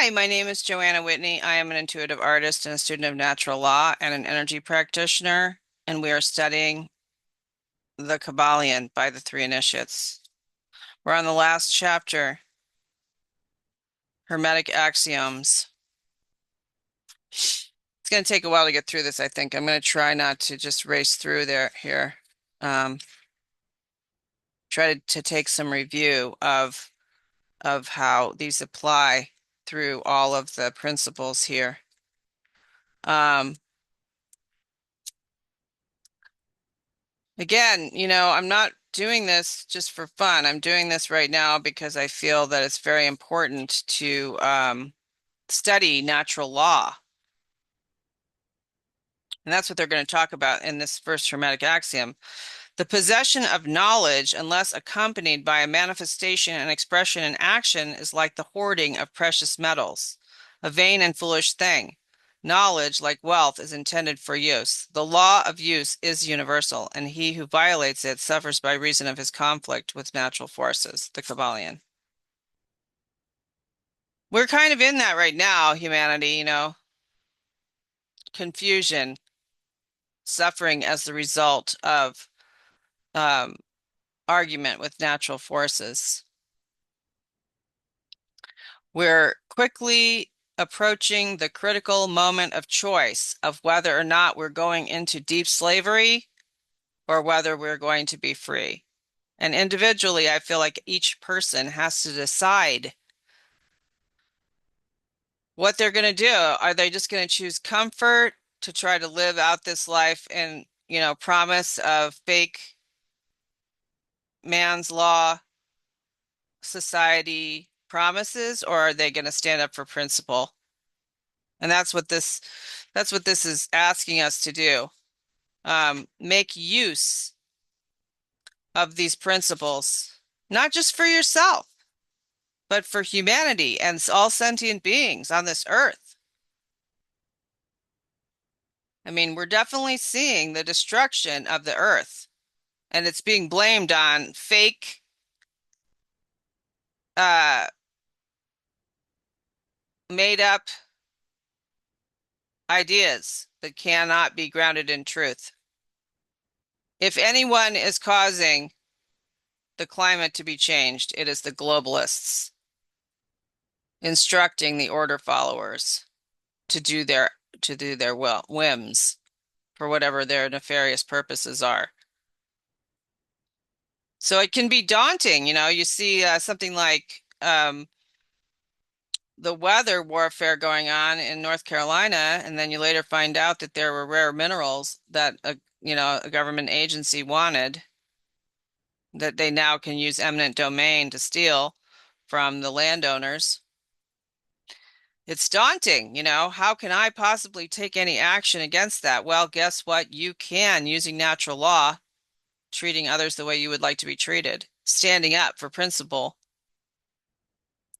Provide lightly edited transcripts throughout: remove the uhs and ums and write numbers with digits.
Hi, my name is Joanna Whitney. I am an intuitive artist and a student of natural law and an energy practitioner, and we are studying the Kybalion by the three initiates. We're on the last chapter, Hermetic Axioms. It's going to take a while to get through this, I think. I'm going to try not to just race through there here. Um, Try to take some review of how these apply through all of the principles here. Um, Again, I'm not doing this just for fun. I'm doing this right now because I feel that it's very important to study natural law. And that's what they're going to talk about in this first Hermetic axiom. The possession of knowledge, unless accompanied by a manifestation and expression in action, is like the hoarding of precious metals, a vain and foolish thing. Knowledge, like wealth, is intended for use. The law of use is universal, and he who violates it suffers by reason of his conflict with natural forces, the Kybalion. We're kind of in that right now, humanity, confusion, suffering as the result of um, argument with natural forces. We're quickly approaching the critical moment of choice of whether or not we're going into deep slavery or whether we're going to be free. And individually, I feel like each person has to decide what they're going to do. Are they just going to choose comfort to try to live out this life in, promise of fake man's law society promises, or are they going to stand up for principle? And that's what this is asking us to do. Make use of these principles, not just for yourself, but for humanity and all sentient beings on this earth. I mean, we're definitely seeing the destruction of the earth, and it's being blamed on fake, uh, made up ideas that cannot be grounded in truth. If anyone is causing the climate to be changed, it is the globalists instructing the order followers to do their whims for whatever their nefarious purposes are. So it can be daunting, you see something like the weather warfare going on in North Carolina, and then you later find out that there were rare minerals that a government agency wanted that they now can use eminent domain to steal from the landowners. It's daunting, how can I possibly take any action against that? Well, guess what? You can using natural law, treating others the way you would like to be treated, standing up for principle.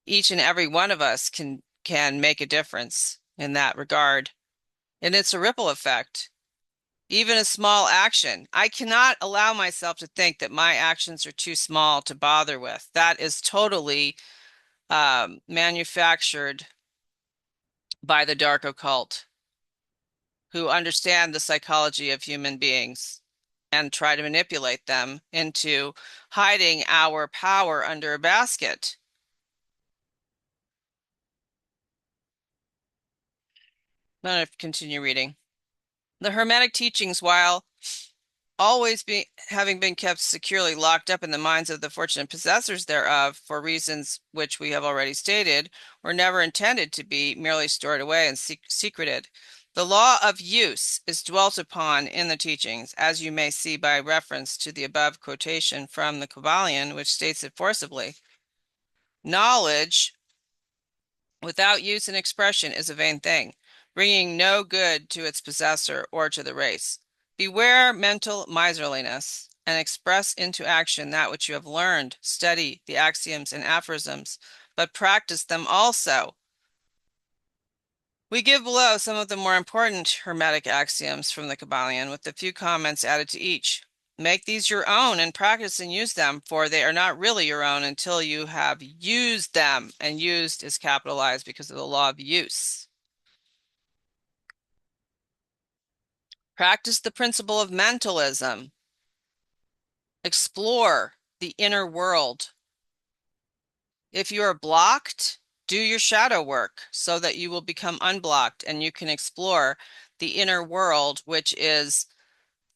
Each and every one of us can make a difference in that regard. And it's a ripple effect. Even a small action. I cannot allow myself to think that my actions are too small to bother with. That is totally manufactured by the dark occult, who understand the psychology of human beings and try to manipulate them into hiding our power under a basket. I'm going to continue reading. The Hermetic teachings, while always having been kept securely locked up in the minds of the fortunate possessors thereof for reasons which we have already stated, were never intended to be merely stored away and secreted. The law of use is dwelt upon in the teachings, as you may see by reference to the above quotation from the Kybalion, which states it forcibly. Knowledge without use and expression is a vain thing, bringing no good to its possessor or to the race. Beware mental miserliness, and express into action that which you have learned. Study the axioms and aphorisms, but practice them also. We give below some of the more important Hermetic axioms from the Kybalion, with a few comments added to each. Make these your own and practice and use them, for they are not really your own until you have used them. And used is capitalized because of the law of use. Practice the principle of mentalism. Explore the inner world. If you are blocked, do your shadow work so that you will become unblocked and you can explore the inner world, which is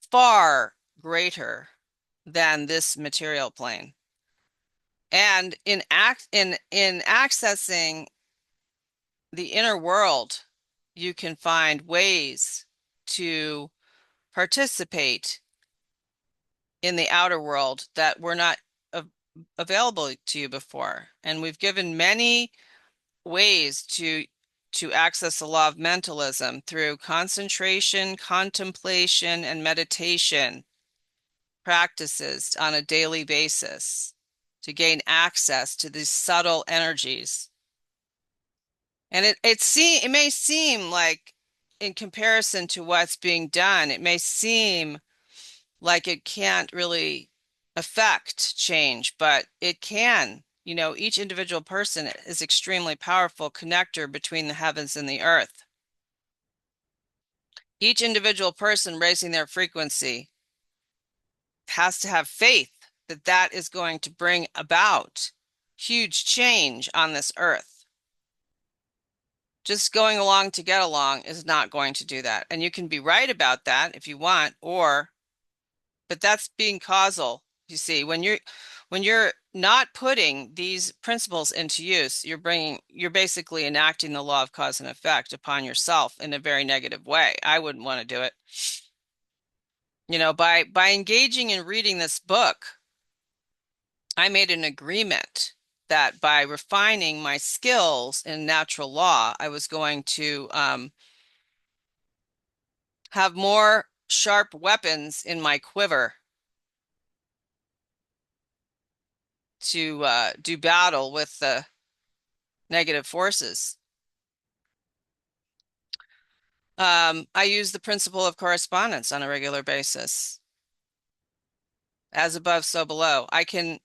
far greater than this material plane. And in accessing the inner world, you can find ways to participate in the outer world that were not available to you before. And we've given many ways to access the law of mentalism through concentration, contemplation, and meditation practices on a daily basis to gain access to these subtle energies. And it may seem like, in comparison to what's being done, it may seem like it can't really affect change, but it can. You know, each individual person is extremely powerful connector between the heavens and the earth. Each individual person raising their frequency has to have faith that that is going to bring about huge change on this earth. Just going along to get along is not going to do that. And you can be right about that if you want, but that's being causal. You see, when you're not putting these principles into use, you're basically enacting the law of cause and effect upon yourself in a very negative way. I wouldn't want to do it. You know, by engaging in reading this book, I made an agreement that by refining my skills in natural law, I was going to have more sharp weapons in my quiver to do battle with the negative forces. I use the principle of correspondence on a regular basis. As above, so below. I can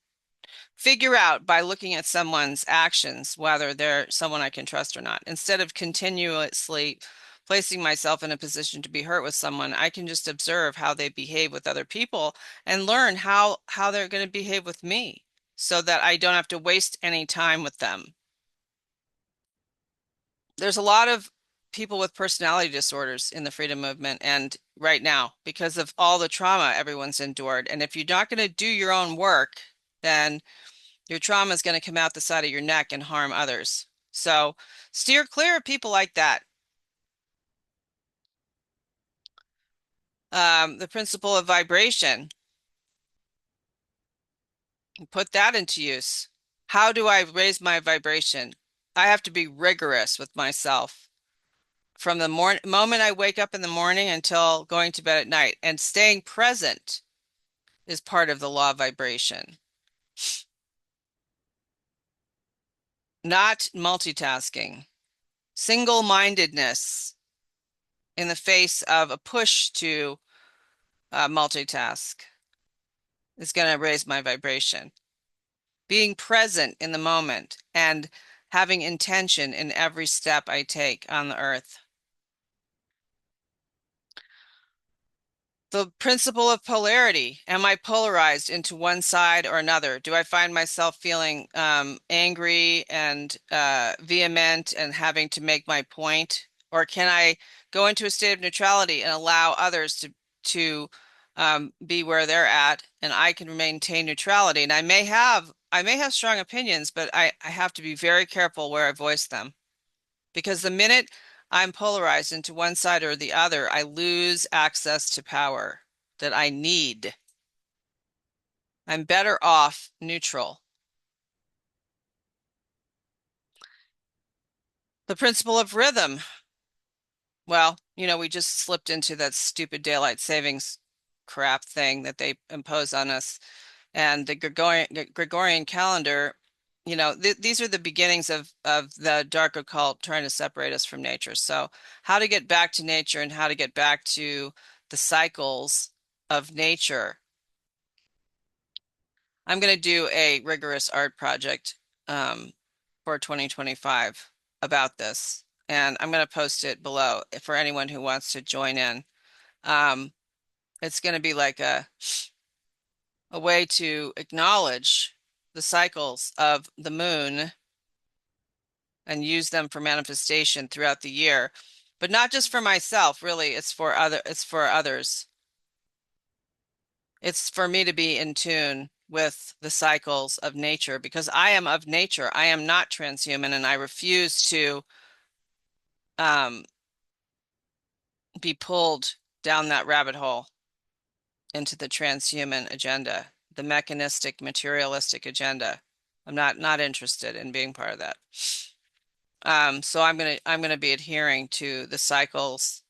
figure out by looking at someone's actions whether they're someone I can trust or not. Instead of continuously placing myself in a position to be hurt with someone, I can just observe how they behave with other people and learn how they're going to behave with me so that I don't have to waste any time with them. There's a lot of people with personality disorders in the freedom movement and right now because of all the trauma everyone's endured. And if you're not going to do your own work, then your trauma is going to come out the side of your neck and harm others. So steer clear of people like that. The principle of vibration, put that into use. How do I raise my vibration? I have to be rigorous with myself from the moment I wake up in the morning until going to bed at night. And staying present is part of the law of vibration. Not multitasking. Single-mindedness in the face of a push to multitask is going to raise my vibration. Being present in the moment and having intention in every step I take on the earth. The principle of polarity. Am I polarized into one side or another? Do I find myself feeling angry and vehement and having to make my point? Or can I go into a state of neutrality and allow others to be where they're at, and I can maintain neutrality? And I may have strong opinions, but I have to be very careful where I voice them. Because the minute I'm polarized into one side or the other, I lose access to power that I need. I'm better off neutral. The principle of rhythm. Well, you know, we just slipped into that stupid daylight savings crap thing that they impose on us. And the Gregorian calendar, you know, these are the beginnings of the dark occult trying to separate us from nature. So how to get back to nature and how to get back to the cycles of nature I'm going to do a rigorous art project for 2025 about this, and I'm going to post it below for anyone who wants to join in. Um, it's going to be like a way to acknowledge the cycles of the moon and use them for manifestation throughout the year, but not just for myself, really, it's for others. It's for me to be in tune with the cycles of nature because I am of nature. I am not transhuman and I refuse to um, be pulled down that rabbit hole into the transhuman agenda, the mechanistic, materialistic agenda. I'm not interested in being part of that. So I'm gonna be adhering to the cycles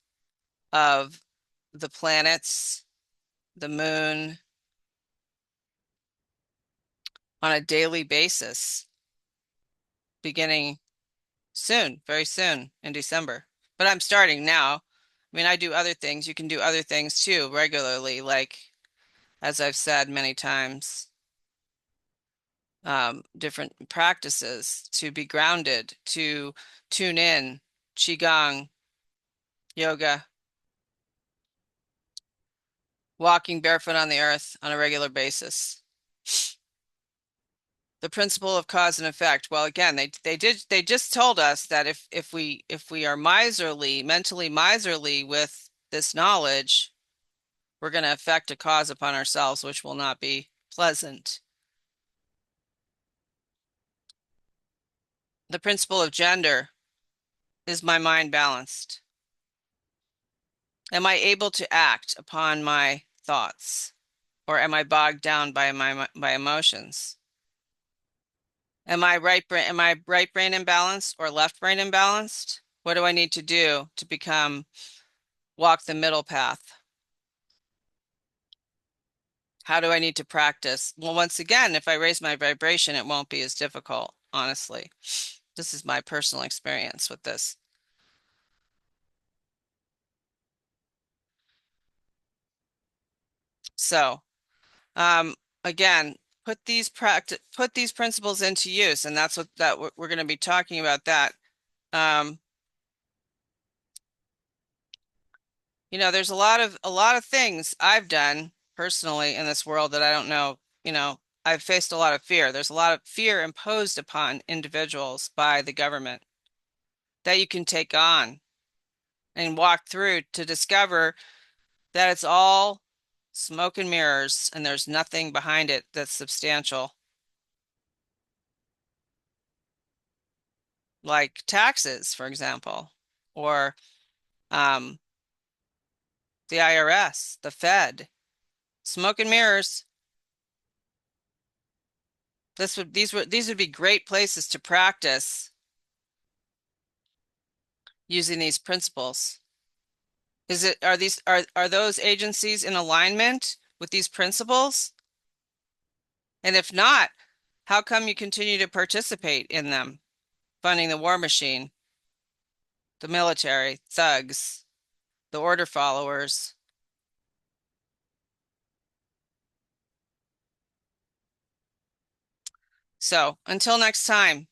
of the planets, the moon on a daily basis, beginning soon, very soon in December. But I'm starting now. I mean, I do other things. You can do other things too regularly, like as I've said many times, different practices to be grounded, to tune in, qigong, yoga, walking barefoot on the earth on a regular basis. The principle of cause and effect. Well, again, they just told us that if we are miserly, mentally miserly with this knowledge, we're going to affect a cause upon ourselves, which will not be pleasant. The principle of gender. Is my mind balanced? Am I able to act upon my thoughts? Or am I bogged down by my emotions? Am I right brain imbalanced or left brain imbalanced? What do I need to do to walk the middle path? How do I need to practice? Well, once again, if I raise my vibration, it won't be as difficult, honestly. This is my personal experience with this. So, um, again, put these principles into use, and that's what that we're going to be talking about that. Um, there's a lot of things I've done personally in this world that I don't know, I've faced a lot of fear. There's a lot of fear imposed upon individuals by the government that you can take on and walk through to discover that it's all smoke and mirrors and there's nothing behind it that's substantial, like taxes, for example, or um, the IRS, the Fed. Smoke and mirrors. These would be great places to practice using these principles. Are those agencies in alignment with these principles? And if not, how come you continue to participate in them, funding the war machine, the military, thugs, the order followers? So until next time.